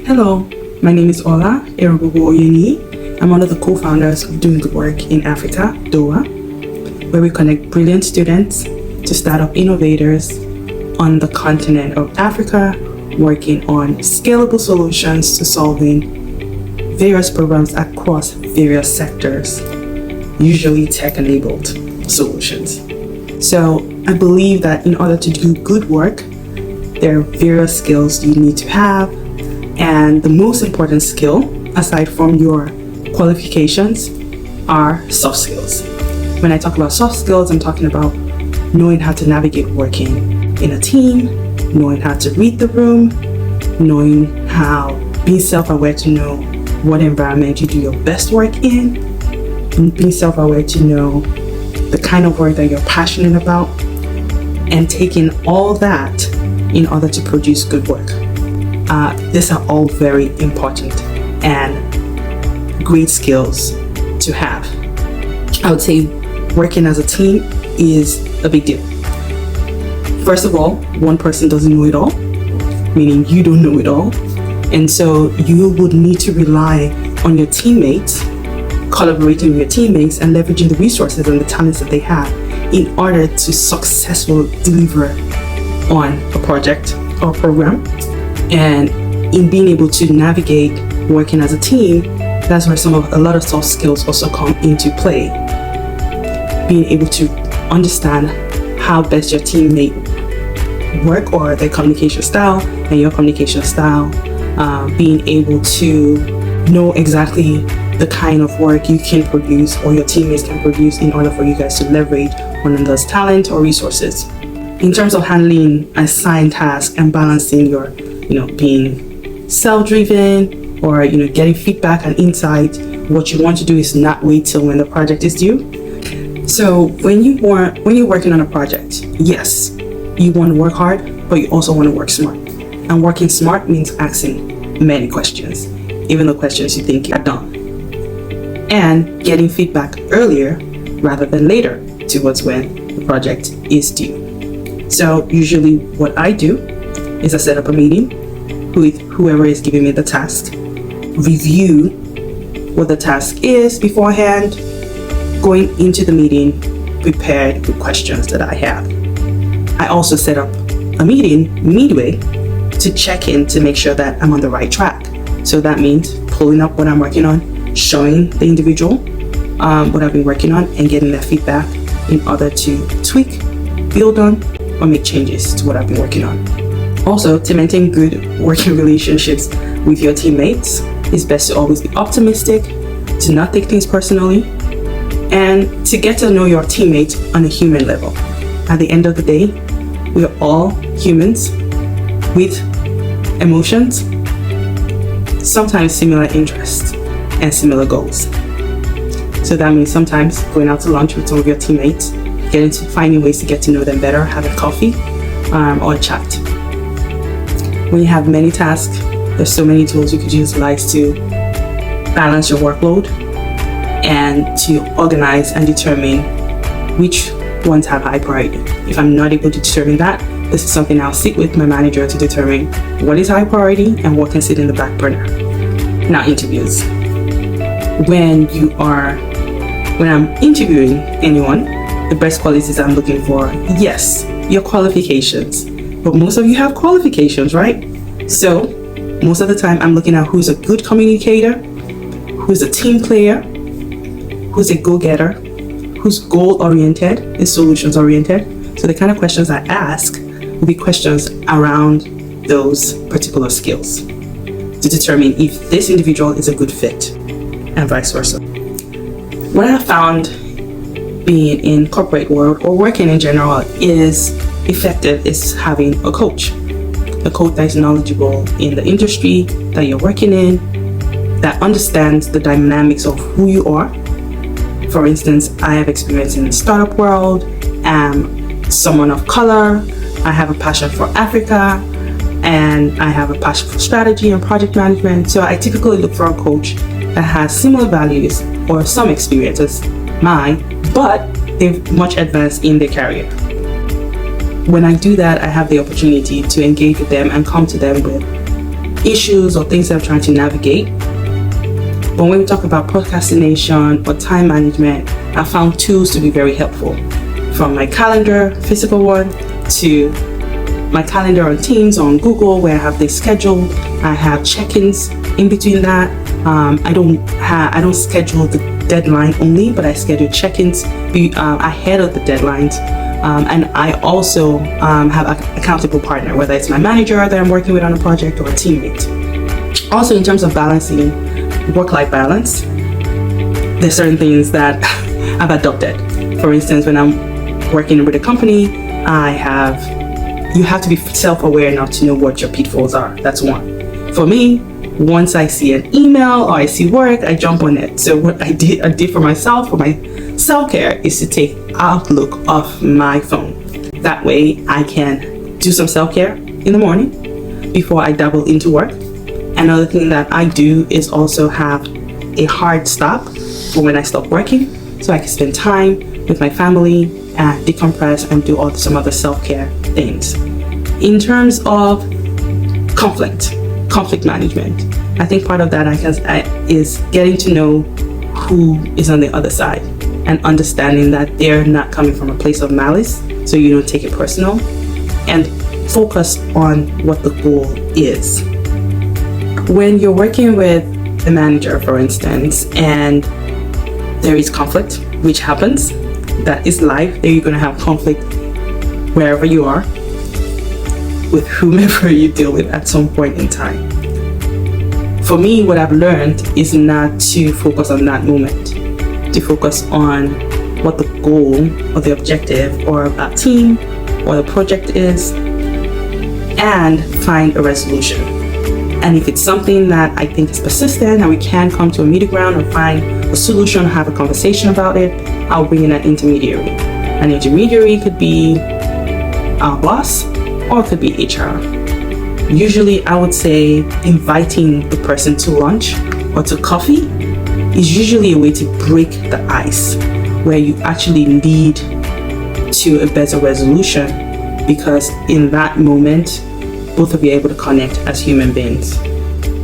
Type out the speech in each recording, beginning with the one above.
Hello, my name is Ola Erogbogbo. I'm one of the co-founders of Doing Good Work in Africa, DOWA, where we connect brilliant students to startup innovators on the continent of Africa, working on scalable solutions to solving various problems across various sectors, usually tech-enabled solutions. So I believe that in order to do good work, there are various skills you need to have, and the most important skill, aside from your qualifications, are soft skills. When I talk about soft skills, I'm talking about knowing how to navigate working in a team, knowing how to read the room, knowing how, being self-aware to know what environment you do your best work in, and being self-aware to know the kind of work that you're passionate about, and taking all that in order to produce good work. These are all very important and great skills to have. I would say working as a team is a big deal. First of all, one person doesn't know it all, meaning you don't know it all. And so you would need to rely on your teammates, collaborating with your teammates and leveraging the resources and the talents that they have in order to successfully deliver on a project or program. And in being able to navigate working as a team, that's where a lot of soft skills also come into play. Being able to understand how best your teammate work or their communication style and your communication style, being able to know exactly the kind of work you can produce or your teammates can produce in order for you guys to leverage one another's talent or resources. In terms of handling assigned tasks and balancing your, being self-driven or, getting feedback and insight, what you want to do is not wait till when the project is due. So when you're working on a project, yes, you want to work hard, but you also want to work smart. And working smart means asking many questions, even the questions you think are dumb. And getting feedback earlier rather than later towards when the project is due. So usually what I do is I set up a meeting with whoever is giving me the task, review what the task is beforehand, going into the meeting prepared with questions that I have. I also set up a meeting midway to check in to make sure that I'm on the right track. So that means pulling up what I'm working on, showing the individual what I've been working on, and getting their feedback in order to tweak, build on, or make changes to what I've been working on. Also, to maintain good working relationships with your teammates, it's best to always be optimistic, to not take things personally, and to get to know your teammates on a human level. At the end of the day, we're all humans with emotions, sometimes similar interests and similar goals. So that means sometimes going out to lunch with some of your teammates, finding ways to get to know them better, having coffee or chat. When you have many tasks, there's so many tools you could utilize to balance your workload and to organize and determine which ones have high priority. If I'm not able to determine that, this is something I'll sit with my manager to determine what is high priority and what can sit in the back burner. Now, interviews. When I'm interviewing anyone, the best qualities I'm looking for, yes, your qualifications. But most of you have qualifications, right? So most of the time I'm looking at who's a good communicator, who's a team player, who's a go-getter, who's goal-oriented and solutions-oriented. So the kind of questions I ask will be questions around those particular skills to determine if this individual is a good fit and vice versa. What I have found being in corporate world or working in general is effective is having a coach that is knowledgeable in the industry that you're working in, that understands the dynamics of who you are. For instance, I have experience in the startup world, I'm someone of color, I have a passion for Africa, and I have a passion for strategy and project management. So I typically look for a coach that has similar values or some experience as mine, but they're much advanced in their career. When I do that, I have the opportunity to engage with them and come to them with issues or things that I'm trying to navigate. But when we talk about procrastination or time management, I found tools to be very helpful. From my calendar, physical one, to my calendar on Teams or on Google, where I have this scheduled. I have check-ins in between that. I don't schedule the deadline only, but I schedule check-ins ahead of the deadlines. And I also have an accountable partner, whether it's my manager that I'm working with on a project or a teammate. Also, in terms of balancing work-life balance, there's certain things that I've adopted. For instance, when I'm working with a company, you have to be self-aware enough to know what your pitfalls are. That's one. For me, once I see an email or I see work, I jump on it. So what I did for myself, for my self-care, is to take Outlook off my phone. That way I can do some self-care in the morning before I dabble into work. Another thing that I do is also have a hard stop for when I stop working, so I can spend time with my family and decompress and do some other self-care things. In terms of conflict management, I think part of that is getting to know who is on the other side and understanding that they're not coming from a place of malice, so you don't take it personal, and focus on what the goal is. When you're working with a manager, for instance, and there is conflict, which happens, that is life. You're going to have conflict wherever you are, with whomever you deal with at some point in time. For me, what I've learned is not to focus on that moment, to focus on what the goal or the objective or that team or the project is, and find a resolution. And if it's something that I think is persistent and we can come to a middle ground or find a solution, have a conversation about it, I'll bring in an intermediary. An intermediary could be our boss or it could be HR. Usually I would say inviting the person to lunch or to coffee is usually a way to break the ice, where you actually lead to a better resolution, because in that moment both of you are able to connect as human beings.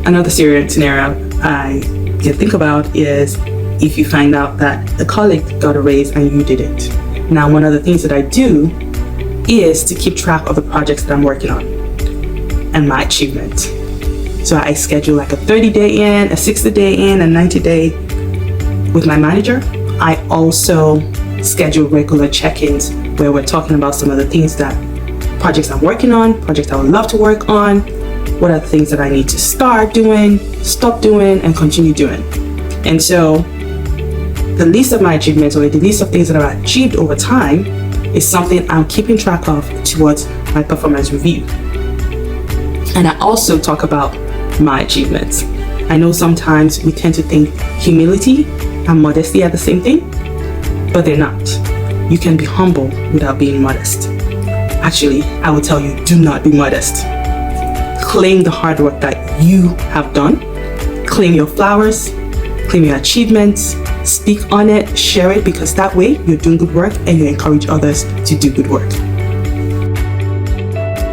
Another scenario I can think about is if you find out that a colleague got a raise and you didn't. Now, one of the things that I do is to keep track of the projects that I'm working on and my achievement. So I schedule like a 30-day in, a 60-day in, a 90-day with my manager. I also schedule regular check-ins where we're talking about some of the things that projects I'm working on, projects I would love to work on, what are the things that I need to start doing, stop doing, and continue doing. And so the list of my achievements, or the list of things that I've achieved over time, is something I'm keeping track of towards my performance review. And I also talk about my achievements. I know sometimes we tend to think humility and modesty are the same thing, but they're not. You can be humble without being modest. Actually, I will tell you, do not be modest. Claim the hard work that you have done. Claim your flowers, claim your achievements, speak on it, share it, because that way you're doing good work and you encourage others to do good work.